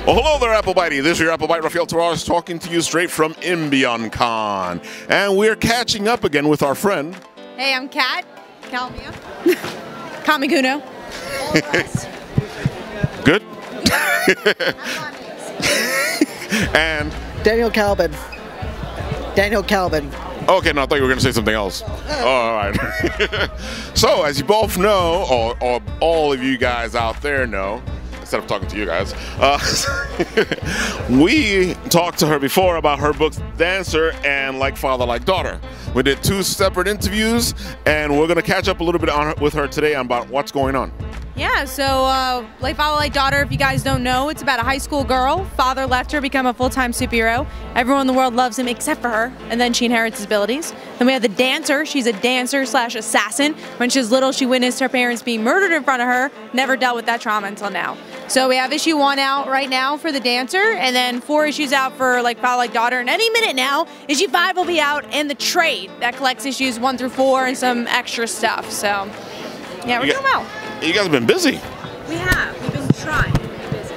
Well, hello there, APPLETINI. This is your APPLEBITE, Rafael Torres, talking to you straight from Inbeon Con. And we're catching up again with our friend. Hey, I'm Kat. Calamia. Kamikuno. Good. And Daniel Kalban. Okay, no, I thought you were going to say something else. Oh, all right. So, as you both know, or all of you guys out there know, instead of talking to you guys, we talked to her before about her books, Dancer and Like Father, Like Daughter. We did 2 separate interviews, and we're going to catch up a little bit with her today about what's going on. Yeah, so Like Father, Like Daughter, if you guys don't know, it's about a high school girl. Father left her, become a full-time superhero. Everyone in the world loves him except for her, and then she inherits his abilities. Then we have the Dancer. She's a dancer/assassin. When she was little, she witnessed her parents being murdered in front of her, never dealt with that trauma until now. So we have issue 1 out right now for the Dancer, and then 4 issues out for Like Father, Like Daughter. And any minute now, issue 5 will be out, and the trade that collects issues 1 through 4 and some extra stuff. So, yeah, we're doing well. You guys have been busy. We have. We've been trying to be busy.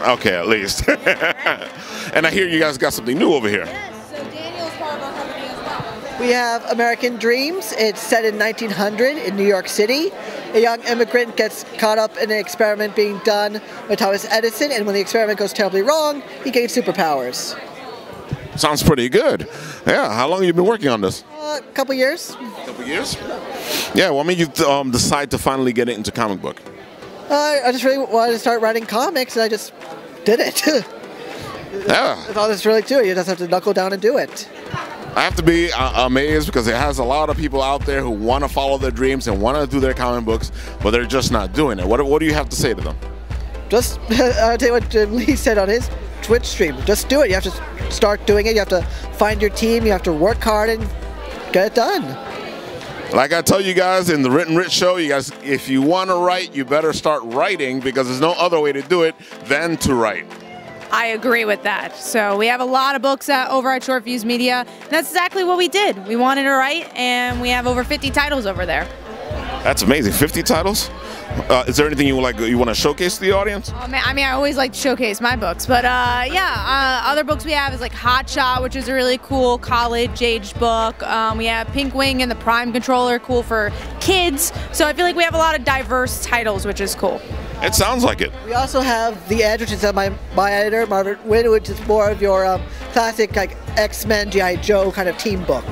Okay, at least. And I hear you guys got something new over here. Yes, so Daniel's part of our company as well. We have American Dreams. It's set in 1900 in New York City. A young immigrant gets caught up in an experiment being done by Thomas Edison, and when the experiment goes terribly wrong, he gains superpowers. Sounds pretty good. Yeah, how long have you been working on this? A couple years. Couple years? Yeah, what made you decide to finally get into comic book? I just really wanted to start writing comics, and I just did it. Yeah. That's all there's really to it. You just have to knuckle down and do it. I have to be amazed because it has a lot of people out there who want to follow their dreams and want to do their comic books, but they're just not doing it. What do you have to say to them? Just, I'll tell you what Jim Lee said on his Twitch stream. Just do it. You have to start doing it. You have to find your team. You have to work hard and get it done. Like I tell you guys in the Written Rich show, you guys, if you want to write, you better start writing because there's no other way to do it than to write. I agree with that. So we have a lot of books over at Short Fuse Media. And that's exactly what we did. We wanted to write, and we have over 50 titles over there. That's amazing. 50 titles? Is there anything you want to showcase to the audience? Oh, man, I mean, I always like to showcase my books, but other books we have is like Hot Shot, which is a really cool college-age book. We have Pink Wing and the Prime Controller, cool for kids. So I feel like we have a lot of diverse titles, which is cool. It sounds like it. We also have The Edge, which is my editor, Margaret Wynn, which is more of your classic like X-Men, G.I. Joe kind of team book.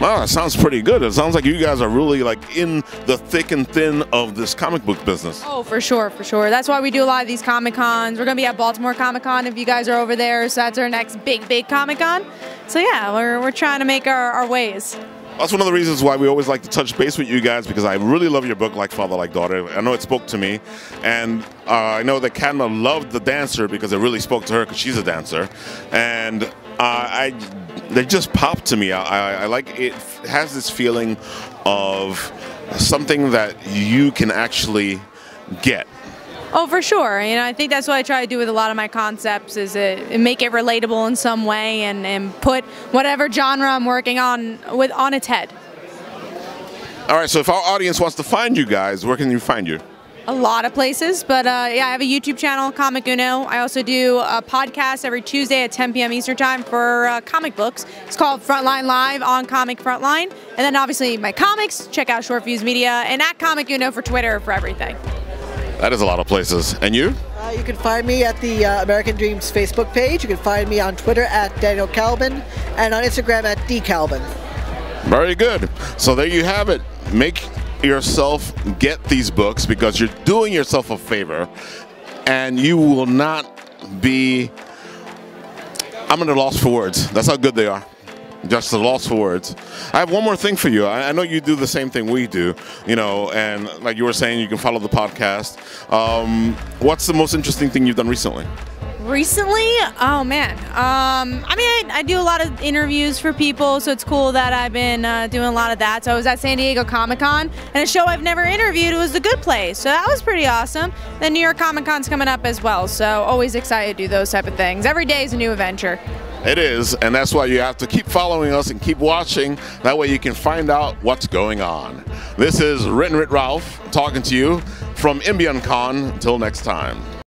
Wow, that sounds pretty good. It sounds like you guys are really like in the thick and thin of this comic book business. Oh, for sure, for sure. That's why we do a lot of these Comic Cons. We're going to be at Baltimore Comic Con if you guys are over there. So that's our next big Comic Con. So yeah, we're trying to make our ways. That's one of the reasons why we always like to touch base with you guys, because I really love your book, Like Father, Like Daughter. I know it spoke to me, and I know that CADMA loved the Dancer because it really spoke to her because she's a dancer, and they just popped to me. I like it. Has this feeling of something that you can actually get. Oh, for sure. You know, I think that's what I try to do with a lot of my concepts is make it relatable in some way and put whatever genre I'm working on its head. All right, so if our audience wants to find you guys, where can you find you? A lot of places, but yeah, I have a YouTube channel, Comic Uno. I also do a podcast every Tuesday at 10 p.m. Eastern Time for comic books. It's called Frontline Live on Comic Frontline. And then obviously my comics, check out Short Fuse Media, and at Comic Uno for Twitter for everything. That is a lot of places. And you? You can find me at the American Dreams Facebook page. You can find me on Twitter at Daniel Kalban and on Instagram at dkalban. Very good. So there you have it. Make yourself get these books because you're doing yourself a favor, and you will not be, I'm at a loss for words. That's how good they are. Just a loss for words. I have one more thing for you. I know you do the same thing we do, you know, and like you were saying, you can follow the podcast. What's the most interesting thing you've done recently? Recently? Oh, man. I mean, I do a lot of interviews for people, so it's cool that I've been doing a lot of that. So I was at San Diego Comic-Con, and a show I've never interviewed, it was The Good Place. So that was pretty awesome. Then New York Comic-Con's coming up as well, so always excited to do those type of things. Every day is a new adventure. It is, and that's why you have to keep following us and keep watching. That way you can find out what's going on. This is Written Rich Ralph talking to you from Inbeon Con. Until next time.